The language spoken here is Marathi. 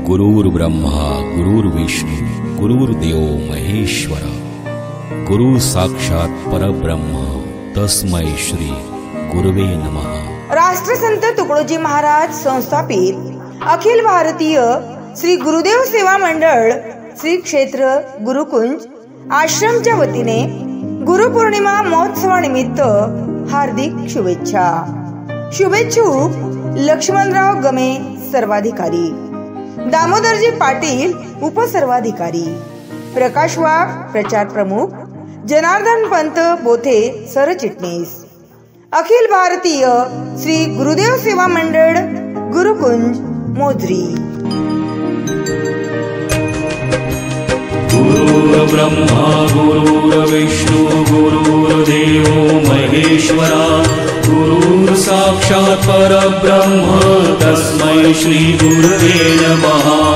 गुरुर्ब्रह्मा गुरुर्विष्णू गुरुर्देव महेश्वरा गुरु साक्षात परब्रह्म तस्मै श्री गुरुवे नमः। राष्ट्रसंत तुकडोजी महाराज संस्थापित अखिल भारतीय श्री गुरुदेव सेवा मंडळ श्री क्षेत्र गुरुकुंज आश्रमच्या वतीने गुरुपौर्णिमा महोत्सवानिमित्त हार्दिक शुभेच्छा। शुभेच्छुक लक्ष्मणराव गमे सर्वाधिकारी, दामोदरजी पाटील उपसर्वाधिकारी, प्रकाश वाघ प्रचार प्रमुख, जनार्दन पंत बोथे सरचिटणीस। अखिल भारतीय श्री गुरुदेव सेवा मंडळ गुरुकुंज मोजरी। गुरुर्ब्रह्मा गुरुर्विष्णू गुरुर्देव महेश्वरा गुरु साक्षात् परब्रह्म तस्मै श्री गुरुवे नमः।